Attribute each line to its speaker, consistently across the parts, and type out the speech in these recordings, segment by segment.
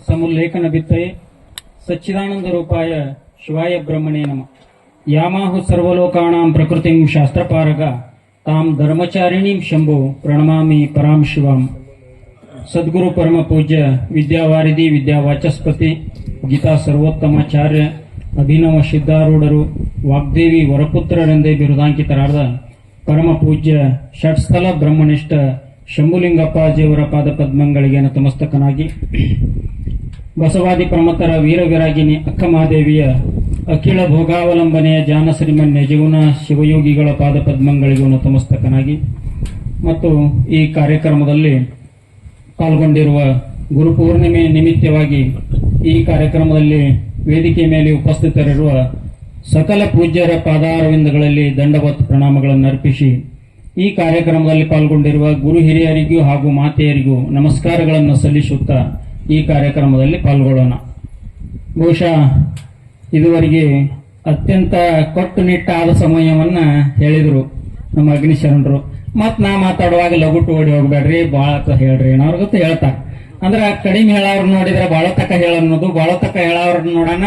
Speaker 1: ಸಮುಲ್ಲೇಖನ ಬಿತ್ತಯೇ ಸಚ್ಚಿದಾನಂದ ರೂಪಾಯ ಶಿವಾಯ ಬ್ರಹ್ಮಣೇ ನಮ. ಯಾಮಾಹು ಸರ್ವಲೋಕಾಣಾಂ ಪ್ರಕೃತಿಂ ಶಾಸ್ತ್ರಪಾರಗ ತಾಂ ಧರ್ಮಚಾರಿಣೀಂ ಶಂಭು ಪ್ರಣಮಾಮಿ ಪರಾಂ ಶಿವಾಂ. ಸದ್ಗುರು ಪರಮ ಪೂಜ್ಯ ವಿದ್ಯಾವಾರಿಧಿ ವಿದ್ಯಾವಾಚಸ್ಪತಿ ಗೀತಾ ಸರ್ವೋತ್ತಮಾಚಾರ್ಯ ಅಭಿನವ ಸಿದ್ಧಾರೂಢರು ವಾಗ್ದೇವಿ ವರಪುತ್ರರೆಂದೇ ಬಿರುದಾಂಕಿತರಾದ ಪರಮ ಪೂಜ್ಯ ಷಟ್ಸ್ಥಲ ಬ್ರಹ್ಮನಿಷ್ಠ ಶಂಭುಲಿಂಗಪ್ಪಾಜಿಯವರ ಪಾದ ಪದ್ಮಗಳಿಗೆ ನತಮಸ್ತಕನಾಗಿ ಬಸವಾದಿ ಪ್ರಮತರ ವೀರವಿರಾಗಿನಿ ಅಕ್ಕಮಹಾದೇವಿಯ ಅಖಿಲ ಭೋಗಾವಲಂಬನೆಯ ಜಾನ ಶ್ರೀಮನ್ಯ ಜೀವನ ಶಿವಯೋಗಿಗಳ ಪಾದ ಪದ್ಮಗಳಿಗೂ ನತಮಸ್ತಕನಾಗಿ ಮತ್ತು ಈ ಕಾರ್ಯಕ್ರಮದಲ್ಲಿ ಪಾಲ್ಗೊಂಡಿರುವ ಗುರುಪೂರ್ಣಿಮೆ ನಿಮಿತ್ತವಾಗಿ ಈ ಕಾರ್ಯಕ್ರಮದಲ್ಲಿ ವೇದಿಕೆ ಮೇಲೆ ಉಪಸ್ಥಿತರಿರುವ ಸಕಲ ಪೂಜ್ಯರ ಪಾದಾರವಿಂದಗಳಲ್ಲಿ ದಂಡವತ್ ಪ್ರಣಾಮಗಳನ್ನು ಅರ್ಪಿಸಿ ಈ ಕಾರ್ಯಕ್ರಮದಲ್ಲಿ ಪಾಲ್ಗೊಂಡಿರುವ ಗುರು ಹಿರಿಯರಿಗೂ ಹಾಗೂ ಮಾತೆಯರಿಗೂ ನಮಸ್ಕಾರಗಳನ್ನು ಸಲ್ಲಿಸುತ್ತಾ ಈ ಕಾರ್ಯಕ್ರಮದಲ್ಲಿ ಪಾಲ್ಗೊಳ್ಳೋಣ. ಬಹುಶಃ ಇದುವರೆಗೆ ಅತ್ಯಂತ ಕಟ್ಟುನಿಟ್ಟಾದ ಸಮಯವನ್ನ ಹೇಳಿದ್ರು ನಮ್ಮ ಅಗ್ನಿಶರಣರು. ಮತ್ ನಾ ಮಾತಾಡುವಾಗ ಲಗುಟ್ಟು ಓಡಿ ಹೋಗ್ಬೇಡ್ರಿ, ಬಾಳ ಹೇಳ್ರಿ ಅವ್ರ ಗೊತ್ತು ಹೇಳ್ತಾರೆ. ಅಂದ್ರ ಕಡಿಮೆ ಹೇಳವ್ರ ನೋಡಿದ್ರೆ ಬಾಳ ತಕ ಹೇಳನ್ನೋದು, ಬಾಳ ತಕ ಹೇಳವ್ರ ನೋಡೋಣ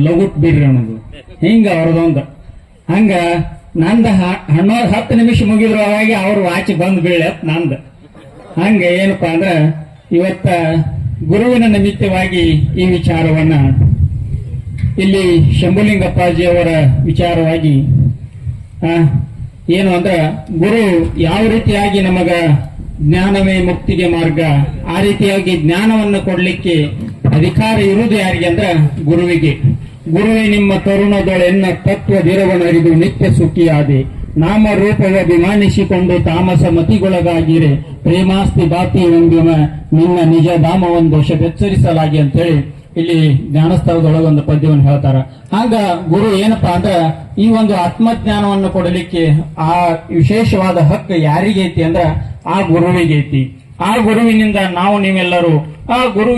Speaker 1: ಲಗುಟ್ ಬಿಡ್ರಿ ಅನ್ನೋದು, ಹಿಂಗ ಅವ್ರದೊಂದು. ಹಂಗ ನಂದ 10 ನಿಮಿಷ ಮುಗಿದ್ರು ಅವಾಗ ಅವ್ರ ವಾಚ್ ಬಂದ್ ಬೀಳತ್ ನಂದ. ಹಂಗ ಏನಪ್ಪಾ ಅಂದ್ರ ಇವತ್ತ ಗುರುವಿನ ನಿಮಿತ್ತವಾಗಿ ಈ ವಿಚಾರವನ್ನ ಇಲ್ಲಿ ಶಂಭುಲಿಂಗಪ್ಪಾಜಿ ಅವರ ವಿಚಾರವಾಗಿ ಏನು ಅಂದ್ರ ಗುರು ಯಾವ ರೀತಿಯಾಗಿ ನಮಗ ಜ್ಞಾನವೇ ಮುಕ್ತಿಗೆ ಮಾರ್ಗ, ಆ ರೀತಿಯಾಗಿ ಜ್ಞಾನವನ್ನು ಕೊಡ್ಲಿಕ್ಕೆ ಅಧಿಕಾರ ಇರುವುದು ಯಾರಿಗೆ ಅಂದ್ರ ಗುರುವಿಗೆ. ಗುರುವೇ ನಿಮ್ಮ ತರುಣದೊಳೆನ್ನ ತತ್ವದಿರವನರಿದು ನಿತ್ಯ ಸುಖಿಯಾದೆ, ನಾಮ ರೂಪವ ಅಭಿಮಾನಿಸಿಕೊಂಡು ತಾಮಸ ಮತಿಗೊಳಗಾಗಿರೆ ಪ್ರೇಮಾಸ್ತಿ ಬಾತಿ ಎಂಬ ನಿನ್ನ ನಿಜ ಧಾಮವನ್ನು ಬೆಚ್ಚರಿಸಲಾಗಿ ಅಂತೇಳಿ ಇಲ್ಲಿ ಜ್ಞಾನಸ್ಥಳದೊಳಗೆ ಒಂದು ಪದ್ಯವನ್ನು ಹೇಳ್ತಾರ. ಹಾಗ ಗುರು ಏನಪ್ಪಾ ಅಂದ್ರ ಈ ಒಂದು ಆತ್ಮಜ್ಞಾನವನ್ನು ಕೊಡಲಿಕ್ಕೆ ಆ ವಿಶೇಷವಾದ ಹಕ್ಕು ಯಾರಿಗೆ ಐತಿ ಅಂದ್ರ ಆ ಗುರುವಿಗೆ ಐತಿ. ಆ ಗುರುವಿನಿಂದ ನಾವು ನೀವೆಲ್ಲರೂ ಆ ಗುರು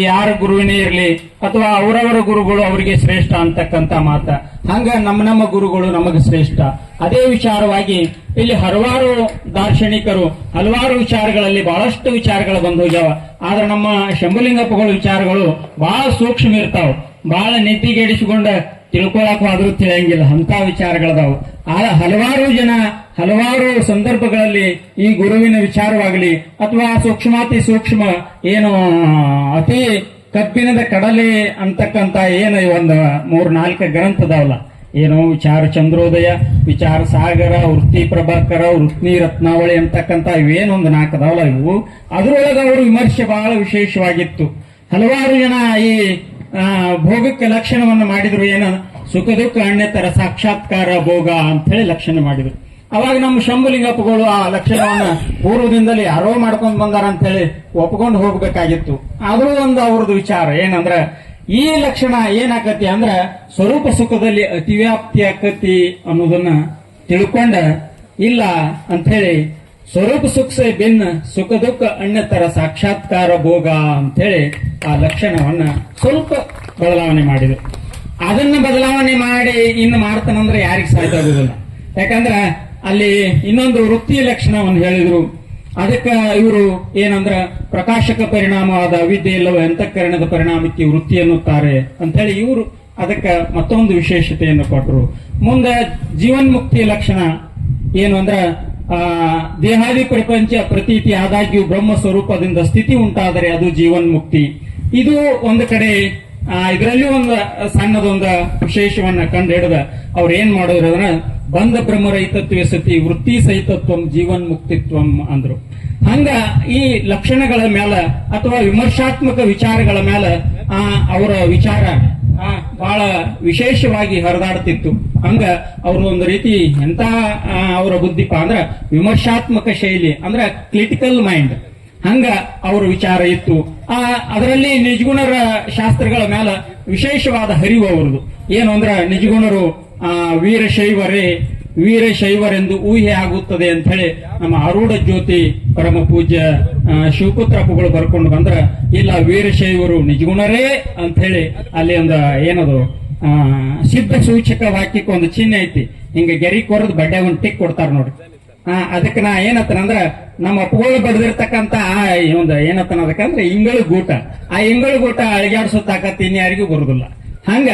Speaker 1: ಯಾರ ಗುರುವಿನೇ ಇರಲಿ ಅಥವಾ ಅವರವರ ಗುರುಗಳು ಅವರಿಗೆ ಶ್ರೇಷ್ಠ ಅಂತಕ್ಕಂತ ಮಾತ. ಹಂಗ ನಮ್ಮ ಗುರುಗಳು ನಮಗೆ ಶ್ರೇಷ್ಠ. ಅದೇ ವಿಚಾರವಾಗಿ ಇಲ್ಲಿ ಹಲವಾರು ದಾರ್ಶನಿಕರು ಹಲವಾರು ವಿಚಾರಗಳಲ್ಲಿ ಬಹಳಷ್ಟು ವಿಚಾರಗಳು ಬಂದು ಹೋಗ್ಯಾವ. ಆದ್ರೆ ನಮ್ಮ ಶಂಭುಲಿಂಗಪ್ಪಗಳ ವಿಚಾರಗಳು ಬಹಳ ಸೂಕ್ಷ್ಮ ಇರ್ತಾವ, ಬಹಳ ನೆತ್ತಿಗೆಡಿಸಿಕೊಂಡ ತಿಳ್ಕೊಳಕ್ ಆದ್ರೂ ತಿಳಿಯಂಗಿಲ್ಲ ಅಂತ ವಿಚಾರಗಳದಾವು. ಹಲವಾರು ಜನ ಹಲವಾರು ಸಂದರ್ಭಗಳಲ್ಲಿ ಈ ಗುರುವಿನ ವಿಚಾರವಾಗಲಿ ಅಥವಾ ಸೂಕ್ಷ್ಮಾತಿ ಸೂಕ್ಷ್ಮ ಏನು ಅತಿ ಕಬ್ಬಿಣದ ಕಡಲೆ ಅಂತಕ್ಕಂತ ಏನು ಒಂದು 3-4 ಗ್ರಂಥದವಲ್ಲ, ಏನು ವಿಚಾರ ಚಂದ್ರೋದಯ, ವಿಚಾರ ಸಾಗರ, ವೃತ್ತಿ ಪ್ರಭಾಕರ, ವೃತ್ತಿ ರತ್ನಾವಳಿ ಅಂತಕ್ಕಂತ ಇವೇನೊಂದು 4 ಅದಾವಲ್ಲ, ಇವು ಅದರೊಳಗೆ ಅವರು ವಿಮರ್ಶೆ ಬಹಳ ವಿಶೇಷವಾಗಿತ್ತು. ಹಲವಾರು ಜನ ಈ ಭೋಗಕ್ಕೆ ಲಕ್ಷಣವನ್ನು ಮಾಡಿದ್ರು, ಏನ ಸುಖ ದುಃಖ ಅಣ್ಯತರ ಸಾಕ್ಷಾತ್ಕಾರ ಭೋಗ ಅಂತ ಹೇಳಿ ಲಕ್ಷಣ ಮಾಡಿದ್ರು. ಅವಾಗ ನಮ್ಮ ಶಂಭುಲಿಂಗಪ್ಪಗಳು ಆ ಲಕ್ಷಣವನ್ನ ಪೂರ್ವದಿಂದಲೇ ಯಾರೋ ಮಾಡ್ಕೊಂಡ್ ಬಂದಾರ ಅಂತ ಹೇಳಿ ಒಪ್ಕೊಂಡು ಹೋಗ್ಬೇಕಾಗಿತ್ತು. ಆದ್ರೂ ಒಂದು ಅವ್ರದ್ದು ವಿಚಾರ ಏನಂದ್ರ ಈ ಲಕ್ಷಣ ಏನಾಕತಿ ಅಂದ್ರ ಸ್ವರೂಪ ಸುಖದಲ್ಲಿ ಅತಿವ್ಯಾಪ್ತಿ ಆಕತಿ ಅನ್ನೋದನ್ನ ತಿಳ್ಕೊಂಡ ಇಲ್ಲ ಅಂತ ಹೇಳಿ ಸ್ವರೂಪ ಸುಖ ಭಿನ್ನ ಸುಖ ದುಃಖ ಅಣ್ಯತರ ಸಾಕ್ಷಾತ್ಕಾರ ಭೋಗ ಅಂತ ಹೇಳಿ ಆ ಲಕ್ಷಣವನ್ನ ಸ್ವಲ್ಪ ಬದಲಾವಣೆ ಮಾಡಿದ್ರು. ಅದನ್ನ ಬದಲಾವಣೆ ಮಾಡಿ ಇನ್ನು ಮಾಡ್ತಾನಂದ್ರೆ ಯಾರಿಗೆ ಸಾಧ್ಯ ಆಗುದಿಲ್ಲ. ಯಾಕಂದ್ರ ಅಲ್ಲಿ ಇನ್ನೊಂದು ವೃತ್ತಿ ಲಕ್ಷಣವನ್ನು ಹೇಳಿದ್ರು. ಅದಕ್ಕ ಇವರು ಏನಂದ್ರ ಪ್ರಕಾಶಕ ಪರಿಣಾಮವಾದ ಅವಿದ್ಯೆ ಇಲ್ಲವೋ ಅಂತಃಕರಣದ ಪರಿಣಾಮಕ್ಕೆ ವೃತ್ತಿ ಎನ್ನುತ್ತಾರೆ ಅಂತ ಹೇಳಿ ಇವರು ಅದಕ್ಕ ಮತ್ತೊಂದು ವಿಶೇಷತೆಯನ್ನು ಕೊಟ್ಟರು. ಮುಂದೆ ಜೀವನ್ಮುಕ್ತಿ ಲಕ್ಷಣ ಏನು ಅಂದ್ರ ದೇಹಾದಿ ಪ್ರಪಂಚ ಪ್ರತೀತಿ ಆದಾಗ್ಯೂ ಬ್ರಹ್ಮ ಸ್ವರೂಪದಿಂದ ಸ್ಥಿತಿ ಉಂಟಾದರೆ ಅದು ಜೀವನ್ಮುಕ್ತಿ. ಇದು ಒಂದು ಕಡೆ ಇದರಲ್ಲಿ ಒಂದು ಸಣ್ಣದೊಂದು ವಿಶೇಷವನ್ನ ಕಂಡು ಹಿಡಿದ ಅವ್ರು ಏನ್ ಮಾಡಿದ್ರು ಅದನ್ನ ಬಂಧ ಬ್ರಹ್ಮರಹಿತತ್ವ ಸತಿ ವೃತ್ತಿ ಸಹಿತತ್ವಂ ಜೀವನ್ ಮುಕ್ತಿತ್ವಂ ಅಂದ್ರು. ಹಂಗ ಈ ಲಕ್ಷಣಗಳ ಮೇಲ ಅಥವಾ ವಿಮರ್ಶಾತ್ಮಕ ವಿಚಾರಗಳ ಮೇಲ ಅವರ ವಿಚಾರ ಬಹಳ ವಿಶೇಷವಾಗಿ ಹರಿದಾಡ್ತಿತ್ತು. ಹಂಗ ಅವರು ಒಂದು ರೀತಿ ಎಂತ ಅವರ ಬುದ್ಧಿಪ ಅಂದ್ರ ವಿಮರ್ಶಾತ್ಮಕ ಶೈಲಿ ಅಂದ್ರ ಕ್ರಿಟಿಕಲ್ ಮೈಂಡ್, ಹಂಗ ಅವ್ರ ವಿಚಾರ ಇತ್ತು. ಅದರಲ್ಲಿ ನಿಜಗುಣರ ಶಾಸ್ತ್ರಗಳ ಮೇಲೆ ವಿಶೇಷವಾದ ಹರಿವು ಅವರದು. ಏನು ಅಂದ್ರ ನಿಜಗುಣರು ವೀರಶೈವರೆಂದು ಊಹೆ ಆಗುತ್ತದೆ ಅಂತ ಹೇಳಿ ನಮ್ಮ ಆರೂಢ ಜ್ಯೋತಿ ಪರಮ ಪೂಜ್ಯ ಶಿವಪುತ್ರಪ್ಪಗಳು ಬರ್ಕೊಂಡು ಬಂದ್ರ ಇಲ್ಲ ವೀರಶೈವರು ನಿಜಗುಣರೇ ಅಂತ ಹೇಳಿ ಅಲ್ಲಿ ಒಂದು ಏನದು ಸಿದ್ಧ ಸೂಚಕ ವಾಕ್ಯಕ್ಕೆ ಒಂದು ಚಿಹ್ನೆ ಐತಿ. ಹಿಂಗ ಗೆರಿ ಕೊರದ್ ಬಡ್ಡೆ ಒಂದು ಟಿಕ್ ಕೊಡ್ತಾರ ನೋಡಿ. ಅದಕ್ಕೆ ನಾ ಏನತ್ತನಂದ್ರ ನಮ್ಮ ಅಪ್ಪಗಳು ಬಡ್ದಿರ್ತಕ್ಕಂತ ಒಂದು ಏನತ್ತನ ಅದಕ್ಕಂದ್ರೆ ಇಂಗಳು ಗೂಟ, ಆ ಇಂಗಳು ಗೂಟ ಅಳಿಗಾಡ್ಸೋ ತಾಕತ್ ಇನ್ಯಾರಿಗೂ ಬರುದಿಲ್ಲ. ಹಂಗ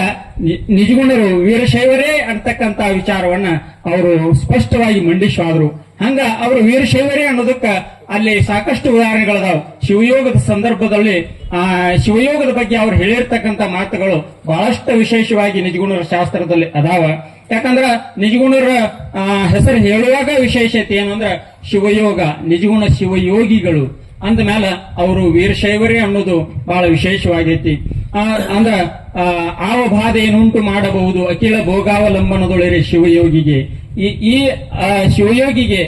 Speaker 1: ನಿಜಗುಣರು ವೀರಶೈವರೇ ಅಂತಕ್ಕಂತ ವಿಚಾರವನ್ನ ಅವರು ಸ್ಪಷ್ಟವಾಗಿ ಮಂಡಿಸುವಾದ್ರು. ಹಂಗ ಅವರು ವೀರಶೈವರೇ ಅನ್ನೋದಕ್ಕ ಅಲ್ಲಿ ಸಾಕಷ್ಟು ಉದಾಹರಣೆಗಳದಾವ್. ಶಿವಯೋಗದ ಸಂದರ್ಭದಲ್ಲಿ ಶಿವಯೋಗದ ಬಗ್ಗೆ ಅವ್ರು ಹೇಳಿರ್ತಕ್ಕಂಥ ಮಾತುಗಳು ಬಹಳಷ್ಟು ವಿಶೇಷವಾಗಿ ನಿಜಗುಣರ ಶಾಸ್ತ್ರದಲ್ಲಿ ಅದಾವ. ಯಾಕಂದ್ರ ನಿಜಗುಣರ ಹೆಸರು ಹೇಳುವಾಗ ವಿಶೇಷತೆ ಏನು ಅಂದ್ರ ಶಿವಯೋಗ, ನಿಜಗುಣ ಶಿವಯೋಗಿಗಳು ಅಂದ ಮೇಲೆ ಅವರು ವೀರಶೈವರೇ ಅನ್ನೋದು ಬಹಳ ವಿಶೇಷವಾಗೈತಿ. ಅಂದ್ರ ಆವ ಬಾಧೆಯನ್ನುಂಟು ಮಾಡಬಹುದು ಅಖಿಲ ಭೋಗಾವಲಂಬನದೊಳರೆ ಶಿವಯೋಗಿಗೆ. ಈ ಶಿವಯೋಗಿಗೆ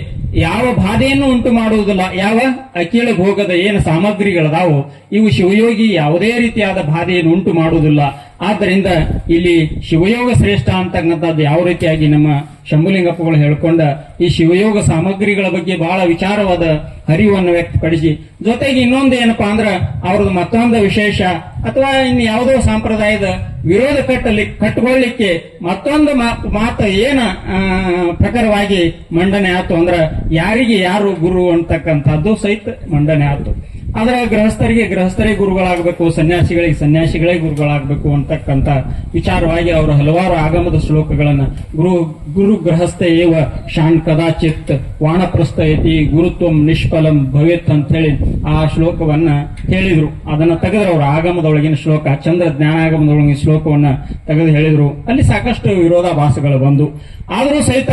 Speaker 1: ಯಾವ ಬಾಧೆಯನ್ನು ಉಂಟು ಮಾಡುವುದಿಲ್ಲ. ಯಾವ ಅಖಿಲ ಭೋಗದ ಏನು ಸಾಮಗ್ರಿಗಳದಾವು ಇವು ಶಿವಯೋಗಿ ಯಾವುದೇ ರೀತಿಯಾದ ಬಾಧೆಯನ್ನು ಉಂಟು ಮಾಡುವುದಿಲ್ಲ. ಆದ್ದರಿಂದ ಇಲ್ಲಿ ಶಿವಯೋಗ ಶ್ರೇಷ್ಠ ಅಂತಕ್ಕಂಥದ್ದು ಯಾವ ರೀತಿಯಾಗಿ ನಮ್ಮ ಶಂಭುಲಿಂಗಪ್ಪಗಳು ಹೇಳ್ಕೊಂಡ ಈ ಶಿವಯೋಗ ಸಾಮಗ್ರಿಗಳ ಬಗ್ಗೆ ಬಹಳ ವಿಚಾರವಾದ ಅರಿವನ್ನು ವ್ಯಕ್ತಪಡಿಸಿ, ಜೊತೆಗೆ ಇನ್ನೊಂದು ಏನಪ್ಪಾ ಅಂದ್ರ ಅವ್ರದ್ದು ಮತ್ತೊಂದು ವಿಶೇಷ ಅಥವಾ ಇನ್ನು ಯಾವುದೋ ಸಂಪ್ರದಾಯದ ವಿರೋಧ ಕಟ್ಟುಕೊಳ್ಳಿಕ್ಕೆ ಮತ್ತೊಂದು ಮಾತು ಏನ ಪ್ರಕಾರವಾಗಿ ಮಂಡನೆ ಆಯ್ತು ಅಂದ್ರ ಯಾರಿಗೆ ಯಾರು ಗುರು ಅಂತಕ್ಕಂಥದ್ದು ಸಹಿತ ಮಂಡನೆ ಆಯ್ತು. ಆದ್ರೆ ಗೃಹಸ್ಥರೇ ಗುರುಗಳಾಗಬೇಕು, ಸನ್ಯಾಸಿಗಳಿಗೆ ಸನ್ಯಾಸಿಗಳೇ ಗುರುಗಳಾಗಬೇಕು ಅಂತಕ್ಕಂಥ ವಿಚಾರವಾಗಿ ಅವರು ಹಲವಾರು ಆಗಮದ ಶ್ಲೋಕಗಳನ್ನ ಗುರು ಗೃಹಸ್ಥ ಏವ ಶಾನ್ ಕದಾಚಿತ್ ವಾಣಪ್ರಸ್ಥ ಯತಿ ಗುರುತ್ವಂ ನಿಷ್ಫಲಂ ಭವೇತ್ ಅಂತ ಹೇಳಿ ಆ ಶ್ಲೋಕವನ್ನ ಹೇಳಿದ್ರು. ಅದನ್ನ ತೆಗೆದ್ರು ಅವರು ಆಗಮದೊಳಗಿನ ಶ್ಲೋಕ, ಚಂದ್ರ ಜ್ಞಾನಾಗಮದೊಳಗಿನ ಶ್ಲೋಕವನ್ನ ತೆಗೆದು ಹೇಳಿದ್ರು. ಅಲ್ಲಿ ಸಾಕಷ್ಟು ವಿರೋಧಾಭಾಸಗಳು ಬಂದು ಆದರೂ ಸಹಿತ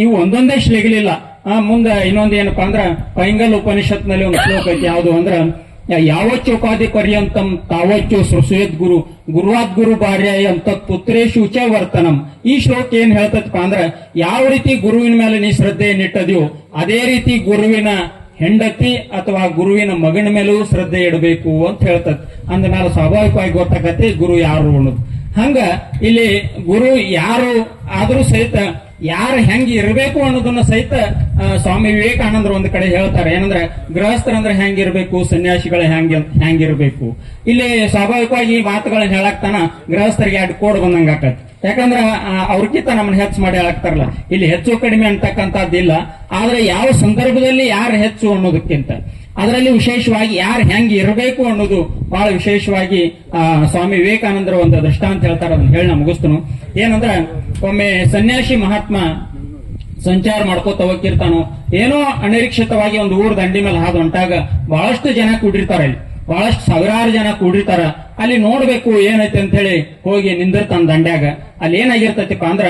Speaker 1: ಇವು ಒಂದೊಂದೇ ಶ್ಲೇಗಲಿಲ್ಲ. ಮುಂದೆ ಇನ್ನೊಂದು ಏನಪ್ಪಾ ಅಂದ್ರ ಪೈಂಗಲ್ ಉಪನಿಷತ್ನಲ್ಲಿ ಒಂದು ಶ್ಲೋಕ ಐತಿ. ಯಾವುದು ಅಂದ್ರ ಯಾವಚ್ಚೋಪಾಧಿ ಪರ್ಯಂತಂ ತಾವಚ್ಚೋ ಸೃಸುಯದ್ ಗುರು ಗುರುವಾದ್ ಗುರು ಭಾರ್ಯಾಯಂ ತತ್ ಪುತ್ರೇಶು ಚ ವರ್ತನಂ. ಈ ಶ್ಲೋಕ ಏನ್ ಹೇಳ್ತದಪ್ಪ ಅಂದ್ರ ಯಾವ ರೀತಿ ಗುರುವಿನ ಮೇಲೆ ನೀ ಶ್ರದ್ಧೆಯನ್ನಿಟ್ಟದ್ಯೋ ಅದೇ ರೀತಿ ಗುರುವಿನ ಹೆಂಡತಿ ಅಥವಾ ಗುರುವಿನ ಮಗನ ಮೇಲೂ ಶ್ರದ್ಧೆ ಇಡಬೇಕು ಅಂತ ಹೇಳ್ತದ. ಅಂದ ಮೇಲೆ ಸ್ವಾಭಾವಿಕವಾಗಿ ಗೊತ್ತಾಗತ್ತೆ ಗುರು ಯಾರು ಅನ್ನೋದು. ಹಂಗ ಇಲ್ಲಿ ಗುರು ಯಾರು ಆದ್ರೂ ಸಹಿತ ಯಾರು ಹೆಂಗ್ ಇರಬೇಕು ಅನ್ನೋದನ್ನ ಸಹಿತ ಸ್ವಾಮಿ ವಿವೇಕಾನಂದರು ಒಂದು ಕಡೆ ಹೇಳ್ತಾರೆ. ಏನಂದ್ರೆ ಗೃಹಸ್ಥರಂದ್ರೆ ಹೆಂಗಿರ್ಬೇಕು, ಸನ್ಯಾಸಿಗಳು ಹೆಂಗಿರ್ಬೇಕು. ಇಲ್ಲಿ ಸ್ವಾಭಾವಿಕವಾಗಿ ಈ ಮಾತುಗಳನ್ನ ಹೇಳಾಕ್ತಾನ ಗೃಹಸ್ಥರಿಗೆ 2 ಕೋಡ್ ಬಂದಂಗ ಆಕತಿ. ಯಾಕಂದ್ರ ಅವ್ರಕ್ಕಿಂತ ನಮ್ಮನ್ನ ಹೆಚ್ಚು ಮಾಡಿ ಹೇಳಾಕ್ತಾರಲ್ಲ. ಇಲ್ಲಿ ಹೆಚ್ಚು ಕಡಿಮೆ ಅಂತಕ್ಕಂಥದ್ದಿಲ್ಲ. ಆದ್ರೆ ಯಾವ ಸಂದರ್ಭದಲ್ಲಿ ಯಾರು ಹೆಚ್ಚು ಅನ್ನೋದಕ್ಕಿಂತ ಅದರಲ್ಲಿ ವಿಶೇಷವಾಗಿ ಯಾರು ಹೆಂಗ್ ಇರಬೇಕು ಅನ್ನೋದು ಬಹಳ ವಿಶೇಷವಾಗಿ ಸ್ವಾಮಿ ವಿವೇಕಾನಂದರ ಒಂದು ದೃಷ್ಟಾಂತ ಹೇಳ್ತಾರೆ. ಅದನ್ನ ಹೇಳಿ ನಾ ಮುಗಿಸ್ತನು. ಏನಂದ್ರ ಒಮ್ಮೆ ಸನ್ಯಾಸಿ ಮಹಾತ್ಮ ಸಂಚಾರ ಮಾಡ್ಕೋತ ಹೋಗಿರ್ತಾನೋ, ಏನೋ ಅನಿರೀಕ್ಷಿತವಾಗಿ ಒಂದು ಊರ್ ದಂಡಿ ಮೇಲೆ ಹಾದು ಹೊಂಟಾಗ ಬಹಳಷ್ಟು ಜನ ಕೂಡಿರ್ತಾರ. ಅಲ್ಲಿ ಬಹಳಷ್ಟು ಸಾವಿರಾರು ಜನ ಕೂಡಿರ್ತಾರ. ಅಲ್ಲಿ ನೋಡ್ಬೇಕು ಏನೈತಿ ಅಂತ ಹೇಳಿ ಹೋಗಿ ನಿಂದಿರ್ತಾನ ದಂಡ್ಯಾಗ. ಅಲ್ಲಿ ಏನಾಗಿರ್ತೈತಿಪ್ಪ ಅಂದ್ರ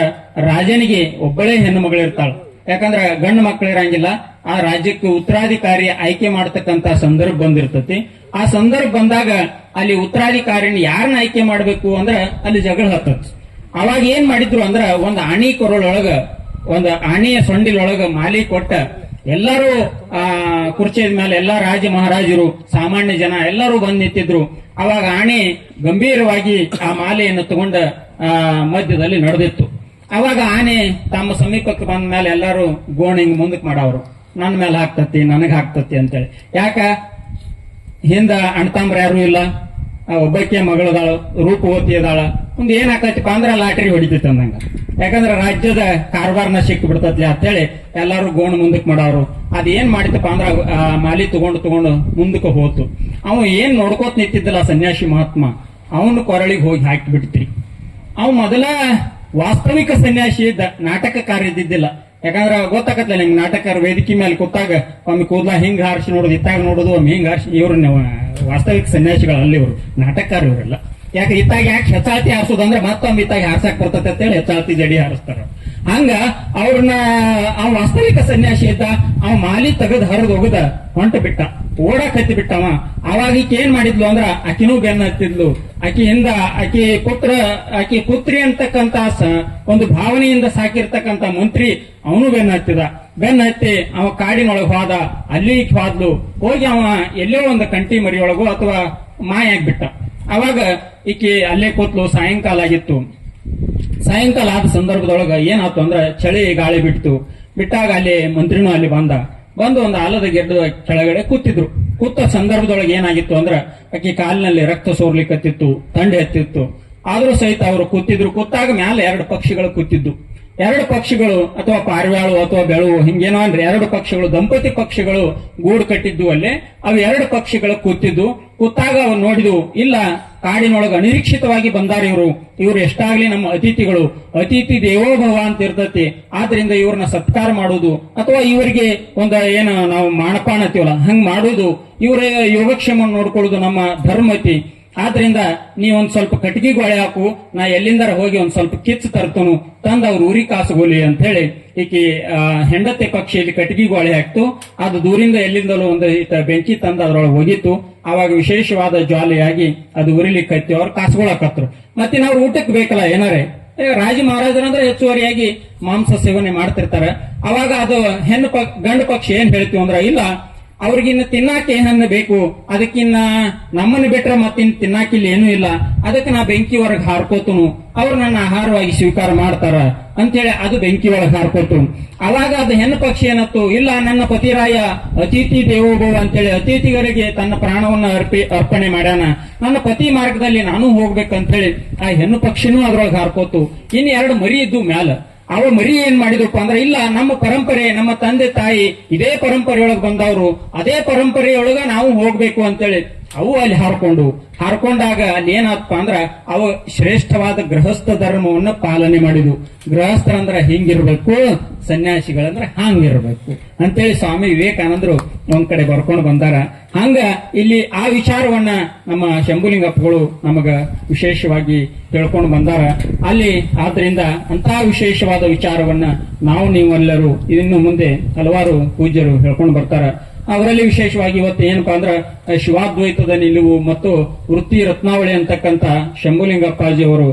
Speaker 1: ರಾಜನಿಗೆ ಒಬ್ಬಳೇ ಹೆಣ್ಣು ಮಗಳಿರ್ತಾಳ. ಯಾಕಂದ್ರ ಗಂಡು ಮಕ್ಕಳು ಇರಂಗಿಲ್ಲ. ಆ ರಾಜ್ಯಕ್ಕೆ ಉತ್ತರಾಧಿಕಾರಿ ಆಯ್ಕೆ ಮಾಡತಕ್ಕಂತ ಸಂದರ್ಭ ಬಂದಿರ್ತತಿ. ಆ ಸಂದರ್ಭ ಬಂದಾಗ ಅಲ್ಲಿ ಉತ್ತರಾಧಿಕಾರಿನ ಯಾರನ್ನ ಆಯ್ಕೆ ಮಾಡಬೇಕು ಅಂದ್ರ ಅಲ್ಲಿ ಜಗಳ ಹತ್ತತ್. ಅವಾಗ ಏನ್ ಮಾಡಿದ್ರು ಅಂದ್ರ ಒಂದು ಆಣಿ ಕೊರಳೊಳಗ, ಒಂದು ಆಣಿಯ ಸೊಂಡಿಲೊಳಗ ಮಾಲಿ ಕೊಟ್ಟ ಎಲ್ಲರೂ ಕುರ್ಚಿಯ ಮೇಲೆ ಎಲ್ಲಾ ರಾಜ ಮಹಾರಾಜರು, ಸಾಮಾನ್ಯ ಜನ ಎಲ್ಲರೂ ಬಂದ್ ನಿಂತಿದ್ರು. ಅವಾಗ ಆಣಿ ಗಂಭೀರವಾಗಿ ಆ ಮಾಲೆಯನ್ನು ತಗೊಂಡ ಮಧ್ಯದಲ್ಲಿ ನಡೆದಿತ್ತು. ಅವಾಗ ಆನೆ ತಮ್ಮ ಸಮೀಪಕ್ಕೆ ಬಂದ ಮೇಲೆ ಎಲ್ಲರೂ ಗೋಣಿಂಗ್ ಮುಂದಕ್ಕೆ ಮಾಡವ್ರು, ನನ್ನ ಮೇಲೆ ಹಾಕ್ತತಿ, ನನಗ್ ಹಾಕ್ತತಿ ಅಂತೇಳಿ. ಯಾಕ ಹಿಂದ ಅಣ್ತಂಬ್ರ ಯಾರು ಇಲ್ಲ, ಒಬ್ಬಕ್ಕೆ ಮಗಳದಾಳು, ರೂಪವತಿ ಅದಾಳ. ಮುಂದೆ ಏನ್ ಹಾಕತಿಪ್ಪ ಅಂದ್ರ ಲಾಟರಿ ಹೊಡಿತೈತಿ ಅಂದಂಗ. ಯಾಕಂದ್ರ ರಾಜ್ಯದ ಕಾರ್ಬಾರ್ನ ಸಿಕ್ಕಿ ಬಿಡ್ತತಿ ಅಂತೇಳಿ ಎಲ್ಲಾರು ಗೋಣ್ ಮುಂದಕ್ಕೆ ಮಾಡವ್ರು. ಅದ್ ಏನ್ ಮಾಡಿತಪ್ಪ ಅಂದ್ರ ಮಾಲಿ ತಗೊಂಡು ಮುಂದಕ್ಕೆ ಹೋತು. ಅವ ಏನ್ ನೋಡ್ಕೋತ ನಿಂತಿದ್ದಲ್ಲ ಸನ್ಯಾಸಿ ಮಹಾತ್ಮ, ಅವನು ಕೊರಳಿಗೆ ಹೋಗಿ ಹಾಕಿ ಬಿಡ್ತಿ. ಅವ್ ಮೊದಲ ವಾಸ್ತವಿಕ ಸನ್ಯಾಸಿ ಇದ್ದ, ನಾಟಕಕಾರ ಇದ್ದಿದ್ದಿಲ್ಲ. ಯಾಕಂದ್ರ ಗೊತ್ತಾಗತ್ತಲ್ಲ ನಿಮ್ಗೆ, ನಾಟಕಕಾರ ವೇದಿಕೆ ಮೇಲೆ ಕೂತಾಗ ಒಮ್ಮೆ ಕೂದಲ ಹಿಂಗ್ ಹಾರಿಸಿ ನೋಡುದು, ಇತ್ತಾಗ ನೋಡುದು, ಒಮ್ಮೆ ಹಿಂಗ್ ಹಾರಿಸಿ. ಇವ್ರನ್ನ ವಾಸ್ತವಿಕ ಸನ್ಯಾಸಿಗಳು ಅಲ್ಲಿ ಇವರು, ನಾಟಕಕಾರ ಇವರೆಲ್ಲ. ಯಾಕೆ ಇತ್ತಾಗ ಯಾಕೆ ಹೆಚ್ಚಾತಿ ಹಾರಿಸೋದಂದ್ರೆ ಮತ್ತೊಮ್ಮೆ ಇತ್ತಾಗ ಹಾರ್ಸಕ್ ಬರ್ತತೆ ಅಂತೇಳಿ ಹೆಚ್ಚಾತಿ ಜಡಿ ಹಾರಿಸ್ತಾರ. ಹಂಗ ಅವ್ರನ್ನ ವಾಸ್ತವಿಕ ಸನ್ಯಾಸಿ ಇದ್ದ. ಅವ ಮಾಲಿ ತೆಗೆದು ಹರಿದು ಹೋಗದ ಹೊಂಟ ಬಿಟ್ಟ, ಓಡಕ್ ಹತ್ತಿ ಬಿಟ್ಟವ. ಅವಾಗ ಈಕೆ ಏನ್ ಮಾಡಿದ್ಲು ಅಂದ್ರ ಆಕಿನೂ ಬೆನ್ನ ಹತ್ತಿದ್ಲು. ಆಕಿ ಪುತ್ರಿ ಅಂತಕ್ಕಂತ ಒಂದು ಭಾವನೆಯಿಂದ ಸಾಕಿರ್ತಕ್ಕಂತ ಮಂತ್ರಿ ಅವನು ಬೆನ್ನ ಹತ್ತಿ ಅವ ಕಾಡಿನೊಳಗೆ ಹೋದ. ಅಲ್ಲಿ ಹೋದ್ಲು. ಹೋಗಿ ಅವ ಎಲ್ಲೋ ಒಂದು ಕಂಟಿ ಮರಿಯೊಳಗೋ ಅಥವಾ ಮಾಯಾಗ್ಬಿಟ್ಟ. ಅವಾಗ ಈಕೆ ಅಲ್ಲೇ ಕೂತ್ಲು. ಸಾಯಂಕಾಲ ಆಗಿತ್ತು. ಸಾಯಂಕಾಲ ಆದ ಸಂದರ್ಭದೊಳಗ ಏನಾಯ್ತು ಅಂದ್ರ ಚಳಿ ಗಾಳಿ ಬಿಟ್ಟಾಗ ಅಲ್ಲಿ ಮಂತ್ರಿನೂ ಅಲ್ಲಿ ಬಂದು ಒಂದು ಆಲದ ಗೆಡ್ಡದ ಕೆಳಗಡೆ ಕೂತಿದ್ರು. ಕೂತ ಸಂದರ್ಭದೊಳಗೆ ಏನಾಗಿತ್ತು ಅಂದ್ರ ಆಕೆ ಕಾಲಿನಲ್ಲಿ ರಕ್ತ ಸೋರ್ಲಿಕ್ಕತ್ತಿತ್ತು, ತಂಡೆ ಹತ್ತಿತ್ತು. ಆದ್ರೂ ಸಹಿತ ಅವರು ಕೂತಿದ್ರು. ಕೂತಾಗ ಮ್ಯಾಲ 2 ಪಕ್ಷಿಗಳು ಕೂತಿದ್ದು. ಎರಡು ಪಕ್ಷಿಗಳು ಅಥವಾ ಪಾರಿವಾಳು ಅಥವಾ ಬೆಳವು ಹಿಂಗೇನೋ ಅಂದ್ರೆ ಎರಡು ಪಕ್ಷಿಗಳು ದಂಪತಿ ಪಕ್ಷಿಗಳು ಗೂಡು ಕಟ್ಟಿದ್ದು ಅಲ್ಲೇ ಅವು ಎರಡು ಪಕ್ಷಿಗಳು ಕೂತಿದ್ದು ಕೂತಾಗ ಅವು ನೋಡಿದು ಇಲ್ಲ ಕಾಡಿನೊಳಗೆ ಅನಿರೀಕ್ಷಿತವಾಗಿ ಬಂದಾರ ಇವರು ಎಷ್ಟಾಗ್ಲಿ ನಮ್ಮ ಅತಿಥಿಗಳು ಅತಿಥಿ ದೇವೋಭವ ಅಂತ ಇರ್ತತಿ ಆದ್ರಿಂದ ಇವ್ರನ್ನ ಸತ್ಕಾರ ಮಾಡುವುದು ಅಥವಾ ಇವರಿಗೆ ಒಂದು ಏನು ನಾವು ಮಾನಪಾನ ಅಂತೀವಲ್ಲ ಹಂಗ್ ಮಾಡುವುದು ಇವರ ಯೋಗಕ್ಷೇಮ ನೋಡ್ಕೊಳ್ಳೋದು ನಮ್ಮ ಧರ್ಮತಿ ಆದ್ರಿಂದ ನೀವೊಂದ್ ಸ್ವಲ್ಪ ಕಟ್ಟಿಗೆ ಗೋಳೆ ಹಾಕು ನಾ ಎಲ್ಲಿಂದರ ಹೋಗಿ ಒಂದ್ ಸ್ವಲ್ಪ ಕಿಚ್ಚು ತರ್ತನು ತಂದ ಅವ್ರ ಊರಿ ಕಾಸುಗೋಲಿ ಅಂತ ಹೇಳಿ ಈಕಿ ಹೆಂಡತಿ ಪಕ್ಷಿಯಲ್ಲಿ ಕಟ್ಟಿಗೆ ಗೋಳೆ ಹಾಕ್ತು ಅದು ದೂರಿಂದ ಎಲ್ಲಿಂದಲೂ ಒಂದು ಬೆಂಕಿ ತಂದು ಅದ್ರೊಳಗೆ ಹೋಗಿತ್ತು ಆವಾಗ ವಿಶೇಷವಾದ ಜ್ವಾಲೆಯಾಗಿ ಅದು ಉರಿಲಿಕ್ಕತ್ತಿ ಅವ್ರು ಕಾಸುಗಳಾಕತ್ರು ಮತ್ತೆ ನಾವು ಊಟಕ್ಕೆ ಬೇಕಲ್ಲ ಏನಾರೇ ರಾಜ ಮಹಾರಾಜರಂದ್ರೆ ಹೆಚ್ಚುವರಿಯಾಗಿ ಮಾಂಸ ಸೇವನೆ ಮಾಡ್ತಿರ್ತಾರ ಅವಾಗ ಅದು ಗಂಡು ಪಕ್ಷಿ ಏನ್ ಹೇಳ್ತೀವಿ ಅಂದ್ರ ಇಲ್ಲ ಅವ್ರಿಗಿನ್ನ ತಿನ್ನಾಕೆ ಹಣ್ಣು ಬೇಕು ಅದಕ್ಕಿನ್ನ ನಮ್ಮನ್ನು ಬಿಟ್ರೆ ಮತ್ತಿನ್ ತಿನ್ನಾಕಿಲ್ಲ ಏನೂ ಇಲ್ಲ ಅದಕ್ಕೆ ನಾ ಬೆಂಕಿ ಹೊರಗೆ ಹಾರ್ಕೋತನು ಅವ್ರು ನನ್ನ ಆಹಾರವಾಗಿ ಸ್ವೀಕಾರ ಮಾಡ್ತಾರ ಅಂತೇಳಿ ಅದು ಬೆಂಕಿ ಒಳಗೆ ಹಾರ್ಕೋತು ಅವಾಗ ಅದು ಹೆಣ್ಣು ಪಕ್ಷಿ ಏನತ್ತು ಇಲ್ಲ ನನ್ನ ಪತಿರಾಯ ಅತಿಥಿ ದೇವೋಭವ ಅಂತೇಳಿ ಅತಿಥಿಗಳಿಗೆ ತನ್ನ ಪ್ರಾಣವನ್ನ ಅರ್ಪಣೆ ಮಾಡ್ಯಾನ ನನ್ನ ಪತಿ ಮಾರ್ಗದಲ್ಲಿ ನಾನು ಹೋಗ್ಬೇಕಂತೇಳಿ ಆ ಹೆಣ್ಣು ಪಕ್ಷಿನೂ ಅದ್ರೊಳಗೆ ಹಾರ್ಕೋತು ಇನ್ನು ಎರಡು ಮರಿ ಇದ್ದು ಮ್ಯಾಲ ಅವ ಮರಿ ಏನ್ ಮಾಡಿದ್ರಪ್ಪ ಅಂದ್ರೆ ಇಲ್ಲ ನಮ್ಮ ಪರಂಪರೆ ನಮ್ಮ ತಂದೆ ತಾಯಿ ಇದೇ ಪರಂಪರೆಯೊಳಗೆ ಬಂದವರು ಅದೇ ಪರಂಪರೆಯೊಳಗ ನಾವು ಹೋಗ್ಬೇಕು ಅಂತೇಳಿ ಅವು ಅಲ್ಲಿ ಹಾರ್ಕೊಂಡಾಗ ಅಲ್ಲಿ ಏನಾತಪ್ಪ ಅಂದ್ರ ಅವು ಶ್ರೇಷ್ಠವಾದ ಗೃಹಸ್ಥ ಧರ್ಮವನ್ನ ಪಾಲನೆ ಮಾಡಿದ್ವು ಗೃಹಸ್ಥರಂದ್ರ ಹಿಂಗಿರ್ಬೇಕು ಸನ್ಯಾಸಿಗಳಂದ್ರ ಹಂಗಿರ್ಬೇಕು ಅಂತೇಳಿ ಸ್ವಾಮಿ ವಿವೇಕಾನಂದರು ಒಂದ್ ಕಡೆ ಬರ್ಕೊಂಡು ಬಂದಾರ ಹಂಗ ಇಲ್ಲಿ ಆ ವಿಚಾರವನ್ನ ನಮ್ಮ ಶಂಭುಲಿಂಗಪ್ಪಗಳು ನಮಗ ವಿಶೇಷವಾಗಿ ತಿಳ್ಕೊಂಡು ಬಂದಾರ ಅಲ್ಲಿ ಆದ್ರಿಂದ ಅಂತಹ ವಿಶೇಷವಾದ ವಿಚಾರವನ್ನ ನಾವು ನೀವೆಲ್ಲರೂ ಇನ್ನು ಮುಂದೆ ಹಲವಾರು ಪೂಜ್ಯರು ಹೇಳ್ಕೊಂಡು ಬರ್ತಾರ ಅವರಲ್ಲಿ ವಿಶೇಷವಾಗಿ ಇವತ್ತು ಏನಪ್ಪಾ ಅಂದ್ರ ಶಿವಾದ್ವೈತದ ನಿಲುವು ಮತ್ತು ವೃತ್ತಿ ರತ್ನಾವಳಿ ಅಂತಕ್ಕಂಥ ಶಂಭುಲಿಂಗಪ್ಪಾಜಿ ಅವರು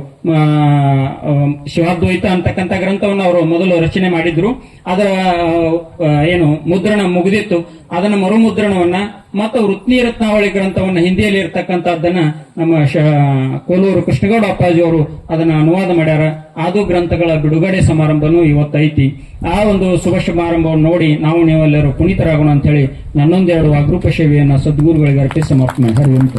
Speaker 1: ಶಿವಾದ್ವೈತ ಅಂತಕ್ಕಂಥ ಗ್ರಂಥವನ್ನು ಅವರು ಮೊದಲು ರಚನೆ ಮಾಡಿದ್ರು ಅದರ ಮುದ್ರಣ ಮುಗಿದಿತ್ತು ಅದನ್ನ ಮರುಮುದ್ರಣವನ್ನ ಮತ್ತು ವೃತ್ತಿ ರತ್ನಾವಳಿ ಗ್ರಂಥವನ್ನ ಹಿಂದಿಯಲ್ಲಿ ಇರತಕ್ಕಂಥದ್ದನ್ನ ನಮ್ಮ ಕೋಲೂರು ಕೃಷ್ಣಗೌಡ ಅಪ್ಪಾಜಿ ಅವರು ಅದನ್ನ ಅನುವಾದ ಮಾಡ್ಯಾರ ಅದು ಗ್ರಂಥಗಳ ಬಿಡುಗಡೆ ಸಮಾರಂಭನೂ ಇವತ್ತೈತಿ ಆ ಒಂದು ಶುಭ ಸಮಾರಂಭವನ್ನು ನೋಡಿ ನಾವು ನೀವೆಲ್ಲರೂ ಪುನೀತರಾಗೋಣ ಅಂತ ಹೇಳಿ ನನ್ನೊಂದೆರಡು ಅಗ್ರೂಪ ಸೇವೆಯನ್ನ ಸದ್ಗುರುಗಳಿಗೆ ಅರ್ಪಿಸಿ ಸಮರ್ಪಣೆ ಹರಿವಂತ